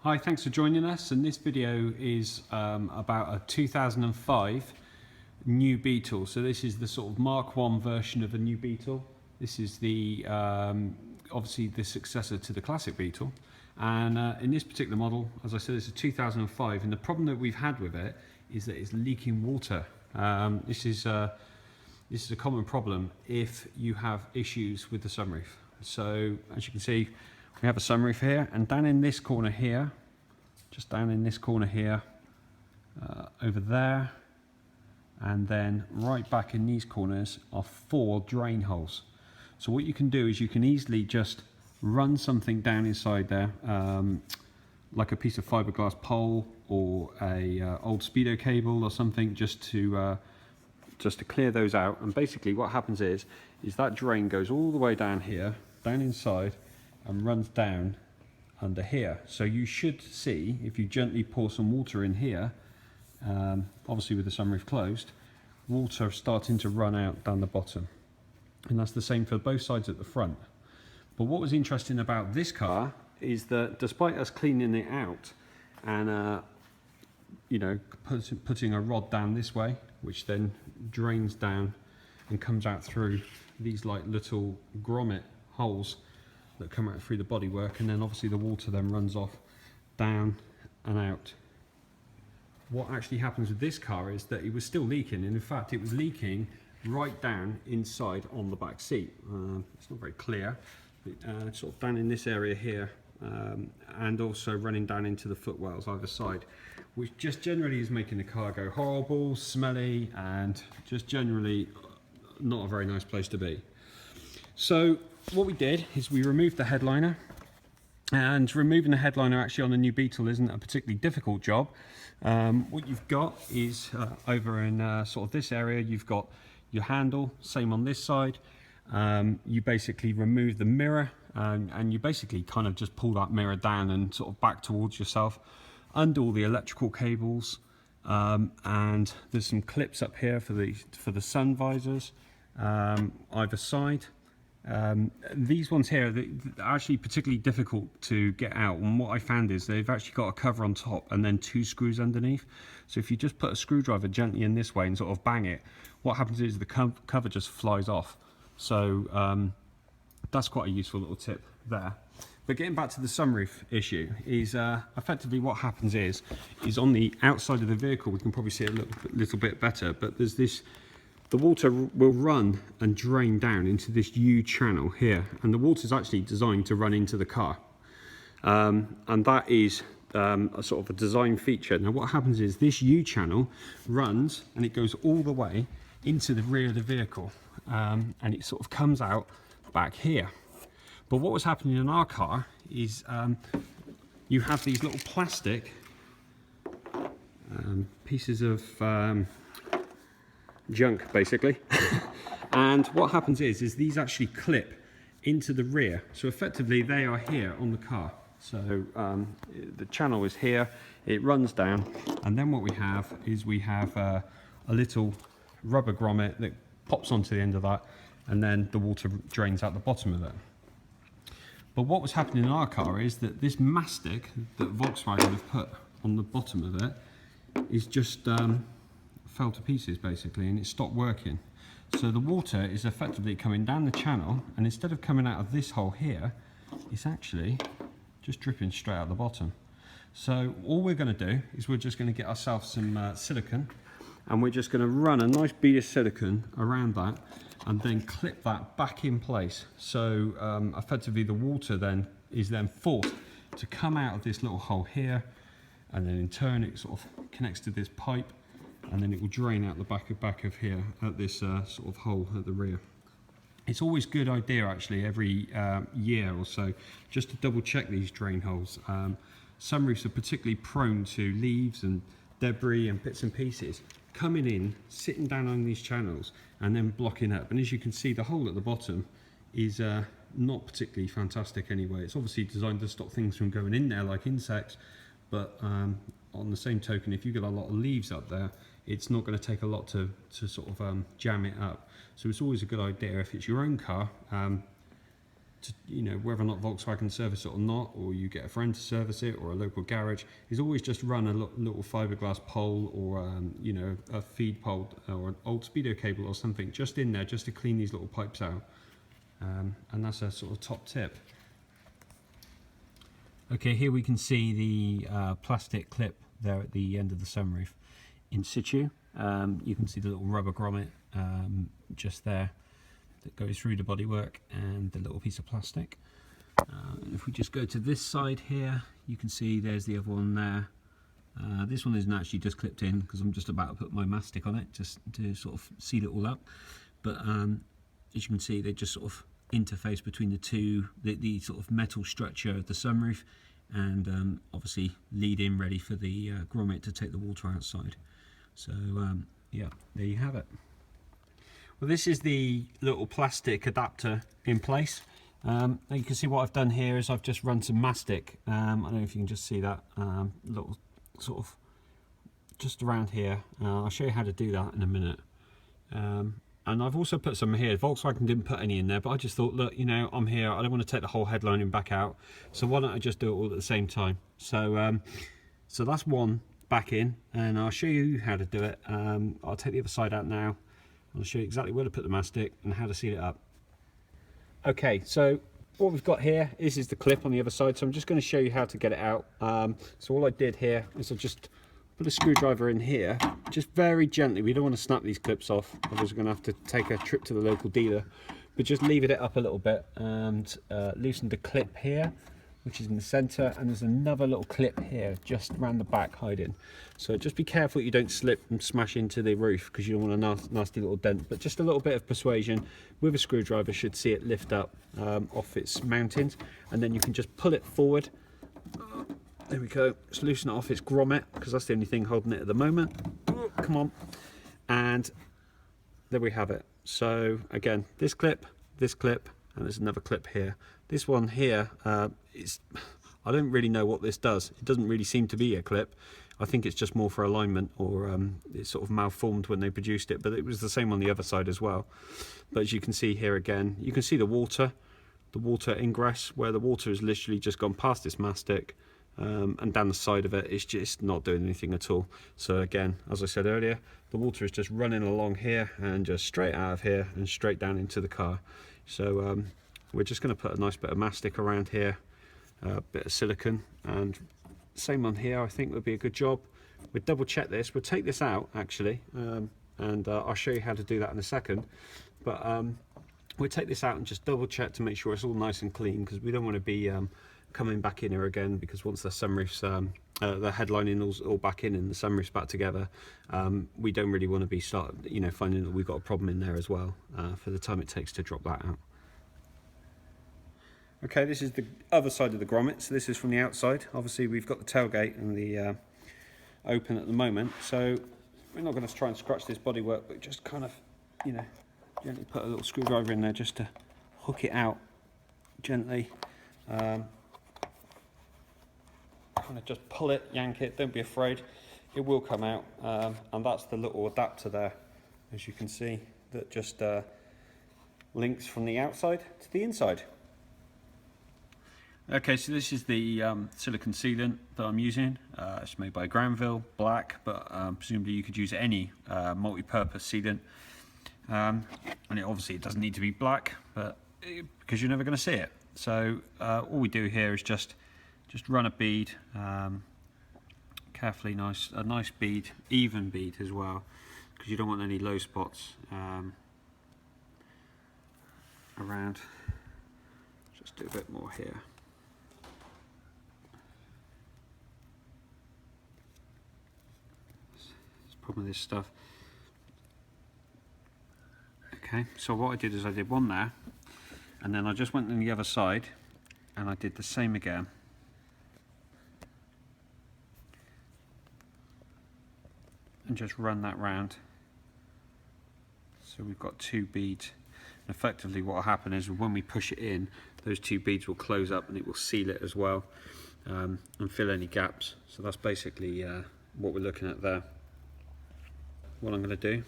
Hi, thanks for joining us, and this video is about a 2005 new Beetle. So this is the sort of Mark 1 version of a new Beetle. This is the obviously the successor to the classic Beetle, and in this particular model, as I said, it's a 2005, and the problem that we've had with it is that it's leaking water. This is a common problem if you have issues with the sunroof. So as you can see, we have a sunroof here, and down in this corner here, just down in this corner here, over there, and then right back in these corners are 4 drain holes. So what you can do is you can easily just run something down inside there, like a piece of fiberglass pole or a old speedo cable or something, just to clear those out. And basically what happens is that drain goes all the way down here, down inside, and runs down under here. So you should see, if you gently pour some water in here, obviously with the sunroof closed, water starting to run out down the bottom. And that's the same for both sides at the front. But what was interesting about this car is that despite us cleaning it out and you know, putting a rod down this way, which then drains down and comes out through these like little grommet holes that come out through the bodywork, and then obviously the water then runs off down and out. What actually happens with this car is that it was still leaking, and in fact it was leaking right down inside on the back seat. It's not very clear, but sort of down in this area here, and also running down into the footwells either side, which just generally is making the car go horrible, smelly, and just generally not a very nice place to be. So what we did is we removed the headliner, and removing the headliner actually on a new Beetle isn't a particularly difficult job. What you've got is over in sort of this area, you've got your handle, same on this side. You basically remove the mirror, and you basically kind of just pull that mirror down and sort of back towards yourself, undo all the electrical cables, and there's some clips up here for the sun visors either side. These ones here, they're actually particularly difficult to get out, and what I found is they've actually got a cover on top and then 2 screws underneath. So if you just put a screwdriver gently in this way and sort of bang it, what happens is the cover just flies off. So that's quite a useful little tip there. But getting back to the sunroof issue, is effectively what happens is on the outside of the vehicle, we can probably see it a little bit better, but there's this, the water will run and drain down into this U channel here, and the water is actually designed to run into the car, and that is a sort of a design feature. Now what happens is this U channel runs and it goes all the way into the rear of the vehicle, and it sort of comes out back here. But what was happening in our car is you have these little plastic pieces of junk basically, and what happens is these actually clip into the rear, so effectively they are here on the car. So the channel is here, it runs down, and then what we have is a little rubber grommet that pops onto the end of that, and then the water drains out the bottom of it. But what was happening in our car is that this mastic that Volkswagen have put on the bottom of it is just fell to pieces basically, and it stopped working. So the water is effectively coming down the channel, and instead of coming out of this hole here, it's actually just dripping straight out the bottom. So all we're going to do is we're just going to get ourselves some silicone, and we're just going to run a nice bead of silicone around that and then clip that back in place. So effectively the water then is forced to come out of this little hole here, and then in turn it sort of connects to this pipe, and then it will drain out the back of here at this sort of hole at the rear. It's always a good idea actually every year or so just to double check these drain holes. Sunroofs are particularly prone to leaves and debris and bits and pieces coming in, sitting down on these channels and then blocking up. And as you can see, the hole at the bottom is not particularly fantastic anyway. It's obviously designed to stop things from going in there like insects, but on the same token, if you get a lot of leaves up there, it's not going to take a lot to sort of jam it up. So it's always a good idea, if it's your own car, to, you know, whether or not Volkswagen service it or not, or you get a friend to service it, or a local garage, is always just run a little fiberglass pole, or you know, a feed pole, or an old speedo cable or something just in there, just to clean these little pipes out. And that's a sort of top tip. Okay, here we can see the plastic clip there at the end of the sunroof in situ. You can see the little rubber grommet just there that goes through the bodywork, and the little piece of plastic. If we just go to this side here, you can see there's the other one there. This one isn't actually just clipped in because I'm just about to put my mastic on it just to sort of seal it all up. But as you can see, they just sort of interface between the two, the sort of metal structure of the sunroof, and obviously lead in ready for the grommet to take the water outside. So yeah, there you have it. Well, this is the little plastic adapter in place. Now you can see what I've done here is I've just run some mastic. I don't know if you can just see that little sort of just around here. I'll show you how to do that in a minute. And I've also put some here. Volkswagen didn't put any in there, but I just thought, look, you know, I'm here, I don't want to take the whole headlining back out, so why don't I just do it all at the same time? So so that's one back in, and I'll show you how to do it. I'll take the other side out now. I'll show you exactly where to put the mastic and how to seal it up. Okay, so what we've got here, this is the clip on the other side, so I'm just going to show you how to get it out. So all I did here is I just put a screwdriver in here, just very gently. We don't want to snap these clips off, otherwise we're going to have to take a trip to the local dealer. But just lever it up a little bit and loosen the clip here, which is in the center, and there's another little clip here just around the back hiding. So just be careful you don't slip and smash into the roof, because you don't want a nasty little dent. But just a little bit of persuasion with a screwdriver should see it lift up off its mountings, and then you can just pull it forward. There we go. Just loosen it off its grommet, because that's the only thing holding it at the moment. Come on. And there we have it. So again, this clip, and there's another clip here. This one here, I don't really know what this does. It doesn't really seem to be a clip. I think it's just more for alignment, or it sort of malformed when they produced it, but it was the same on the other side as well. But as you can see here again, you can see the water ingress, where the water has literally just gone past this mastic, and down the side of it, it's just not doing anything at all. So again, as I said earlier, the water is just running along here and just straight out of here and straight down into the car. So we're just going to put a nice bit of mastic around here, a bit of silicone, and same on here I think would be a good job. We'll double check this, we'll take this out actually, and I'll show you how to do that in a second. But we'll take this out and just double check to make sure it's all nice and clean, because we don't want to be coming back in here again, because once the sunroof's the headlining all back in and the sunroof's back together, we don't really want to be finding that we've got a problem in there as well for the time it takes to drop that out. Okay, this is the other side of the grommet, so this is from the outside. Obviously we've got the tailgate and the open at the moment, so we're not going to try and scratch this bodywork, but just kind of, you know, gently put a little screwdriver in there just to hook it out gently. Kind of just pull it, yank it, don't be afraid, it will come out. And that's the little adapter there, as you can see, that just links from the outside to the inside. Okay, so this is the silicone sealant that I'm using. It's made by Granville, black, but presumably you could use any multi-purpose sealant. And obviously it doesn't need to be black, but because you're never going to see it. So all we do here is just run a bead, carefully, a nice bead, even bead as well, because you don't want any low spots around. Just do a bit more here. Problem with this stuff. Okay, so what I did is I did one there, and then I just went on the other side and I did the same again. And just run that round. So we've got two beads. And effectively what will happen is when we push it in, those two beads will close up and it will seal it as well, and fill any gaps. So that's basically what we're looking at there. What I'm going to do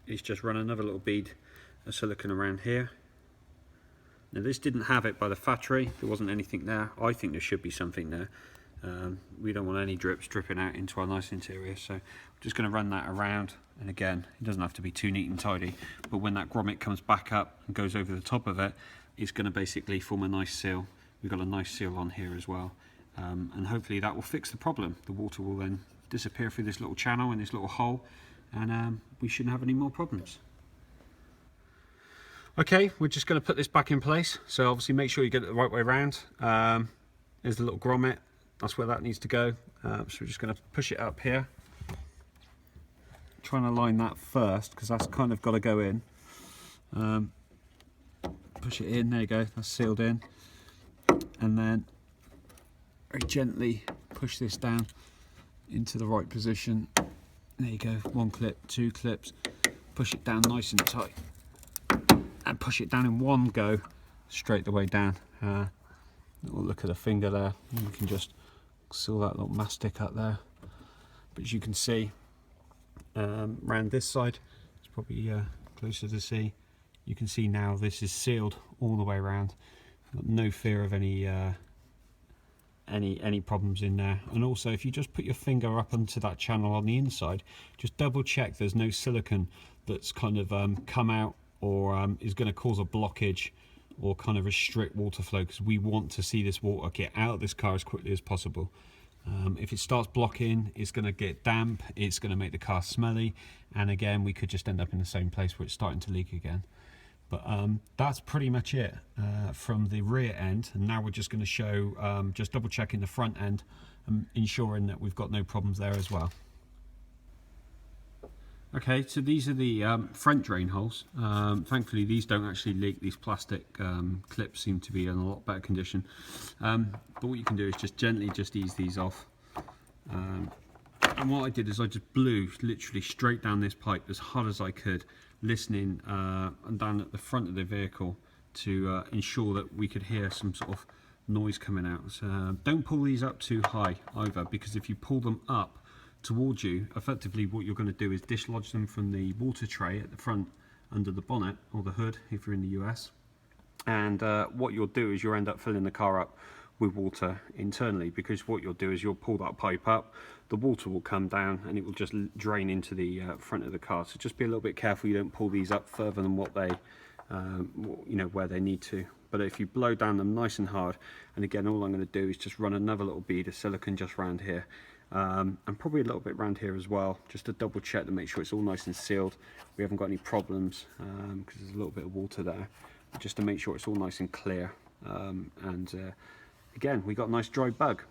is just run another little bead of silicone around here, Now this didn't have it by the factory, there wasn't anything there. I think there should be something there. We don't want any drips dripping out into our nice interior, so I'm just going to run that around. And again, it doesn't have to be too neat and tidy, but when that grommet comes back up and goes over the top of it, it's going to basically form a nice seal. We've got a nice seal on here as well, and hopefully that will fix the problem. The water will then disappear through this little channel and this little hole, and we shouldn't have any more problems. Okay, we're just going to put this back in place, so obviously make sure you get it the right way around. There's the little grommet, that's where that needs to go. So we're just going to push it up here. Trying to line that first, because that's kind of got to go in. Push it in, there you go, that's sealed in. And then very gently push this down into the right position. There you go, 1 clip, 2 clips. Push it down nice and tight. And push it down in one go, straight the way down. Little look at the finger there. You can just seal that little mastic up there. But as you can see, around this side, it's probably closer to see. You can see now this is sealed all the way around. Got no fear of any problems in there. And also, if you just put your finger up onto that channel on the inside, just double check there's no silicone that's kind of come out or is going to cause a blockage or kind of restrict water flow, because we want to see this water get out of this car as quickly as possible. If it starts blocking, it's going to get damp, it's going to make the car smelly, and again we could just end up in the same place where it's starting to leak again. But that's pretty much it from the rear end, and now we're just going to show just double checking the front end and ensuring that we've got no problems there as well. Okay, so these are the front drain holes. Thankfully these don't actually leak. These plastic clips seem to be in a lot better condition. But what you can do is just gently ease these off. And what I did is I just blew literally straight down this pipe as hard as I could, listening and down at the front of the vehicle to ensure that we could hear some sort of noise coming out. So don't pull these up too high either, because if you pull them up towards you, effectively what you're going to do is dislodge them from the water tray at the front under the bonnet or the hood if you're in the US, and what you'll do is you'll end up filling the car up with water internally, because what you'll do is you'll pull that pipe up, the water will come down and it will just drain into the front of the car. So just be a little bit careful you don't pull these up further than what they where they need to. But if you blow down them nice and hard, and again all I'm going to do is just run another little bead of silicone just around here, and probably a little bit around here as well, just to double check to make sure it's all nice and sealed, we haven't got any problems, because there's a little bit of water there, but just to make sure it's all nice and clear. Again, we got a nice dry bug.